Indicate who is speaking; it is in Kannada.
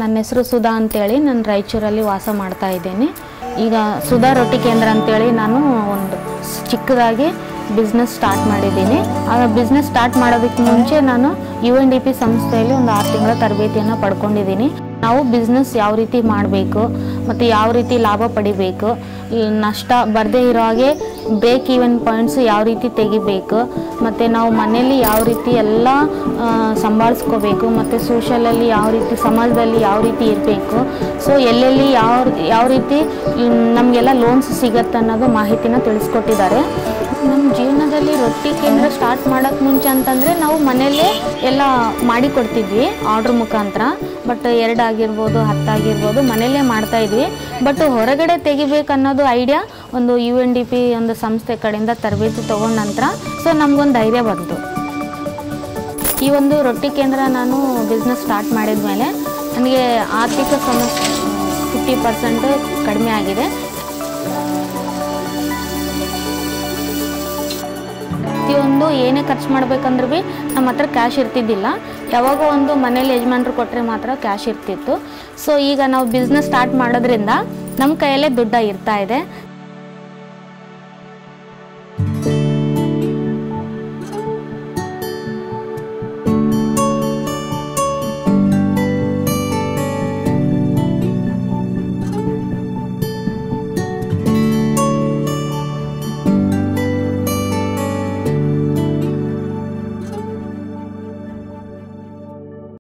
Speaker 1: ನನ್ನ ಹೆಸರು ಸುಧಾ ಅಂತೇಳಿ ನಾನು ರಾಯಚೂರಲ್ಲಿ ವಾಸ ಮಾಡ್ತಾ ಇದ್ದೀನಿ. ಈಗ ಸುಧಾ ರೊಟ್ಟಿ ಕೇಂದ್ರ ಅಂತೇಳಿ ನಾನು ಒಂದು ಚಿಕ್ಕದಾಗಿ ಬಿಸ್ನೆಸ್ ಸ್ಟಾರ್ಟ್ ಮಾಡಿದ್ದೀನಿ. ಆ ಬಿಸ್ನೆಸ್ ಸ್ಟಾರ್ಟ್ ಮಾಡೋದಕ್ಕೆ ಮುಂಚೆ ನಾನು UNDP ಸಂಸ್ಥೆಯಲ್ಲಿ ಒಂದು 6 ತಿಂಗಳ ತರಬೇತಿಯನ್ನು ಪಡ್ಕೊಂಡಿದ್ದೀನಿ. ನಾವು ಬಿಸ್ನೆಸ್ ಯಾವ ರೀತಿ ಮಾಡಬೇಕು ಮತ್ತು ಯಾವ ರೀತಿ ಲಾಭ ಪಡಿಬೇಕು, ನಷ್ಟ ಬರದೇ ಇರೋ ಹಾಗೆ ಬ್ರೇಕ್ ಈವನ್ ಪಾಯಿಂಟ್ಸ್ ಯಾವ ರೀತಿ ತೆಗಿಬೇಕು, ಮತ್ತು ನಾವು ಮನೆಯಲ್ಲಿ ಯಾವ ರೀತಿ ಎಲ್ಲ ಸಂಭಾಳಿಸ್ಕೋಬೇಕು, ಮತ್ತು ಸೋಷಲಲ್ಲಿ ಯಾವ ರೀತಿ ಸಮಾಜದಲ್ಲಿ ಯಾವ ರೀತಿ ಇರಬೇಕು, ಸೊ ಎಲ್ಲೆಲ್ಲಿ ಯಾವ ರೀತಿ ನಮಗೆಲ್ಲ ಲೋನ್ಸ್ ಸಿಗತ್ತೆ ಅನ್ನೋದು ಮಾಹಿತಿನ ತಿಳಿಸ್ಕೊಟ್ಟಿದ್ದಾರೆ. ನಮ್ಮ ಜೀವನದಲ್ಲಿ ರೊಟ್ಟಿ ಕೇಂದ್ರ ಸ್ಟಾರ್ಟ್ ಮಾಡೋಕ್ಕೆ ಮುಂಚೆ ಅಂತಂದರೆ ನಾವು ಮನೆಯಲ್ಲೇ ಎಲ್ಲ ಮಾಡಿಕೊಡ್ತಿದ್ವಿ ಆರ್ಡ್ರ್ ಮುಖಾಂತರ. ಬಟ್ 2 ಆಗಿರ್ಬೋದು 10 ಆಗಿರ್ಬೋದು ಮನೆಯಲ್ಲೇ ಮಾಡ್ತಾಯಿದ್ವಿ. ಬಟ್ ಹೊರಗಡೆ ತೆಗಿಬೇಕನ್ನೋದು ಐಡಿಯಾ ಒಂದು UNDP ಒಂದು ಸಂಸ್ಥೆ ಕಡೆಯಿಂದ ತರಬೇತಿ ತೊಗೊಂಡ ನಂತರ ಸೊ ನಮಗೊಂದು ಧೈರ್ಯ ಬಂತು. ಈ ಒಂದು ರೊಟ್ಟಿ ಕೇಂದ್ರ ನಾನು ಬಿಸ್ನೆಸ್ ಸ್ಟಾರ್ಟ್ ಮಾಡಿದ ಮೇಲೆ ನನಗೆ ಆರ್ಥಿಕ ಸಮಸ್ಯೆ 50% ಕಡಿಮೆ ಆಗಿದೆ. ಪ್ರತಿಯೊಂದು ಏನೇ ಖರ್ಚು ಮಾಡ್ಬೇಕಂದ್ರೆ ಭೀ ನಮ್ಮ ಹತ್ರ ಕ್ಯಾಶ್ ಇರ್ತಿದ್ದಿಲ್ಲ. ಯಾವಾಗೋ ಒಂದು ಮನೇಲಿ ಯಜಮಾನ್ರು ಕೊಟ್ಟರೆ ಮಾತ್ರ ಕ್ಯಾಶ್ ಇರ್ತಿತ್ತು. ಸೊ ಈಗ ನಾವು ಬಿಸ್ನೆಸ್ ಸ್ಟಾರ್ಟ್ ಮಾಡೋದ್ರಿಂದ ನಮ್ಮ ಕೈಯಲ್ಲೇ ದುಡ್ಡು ಇರ್ತಾ ಇದೆ.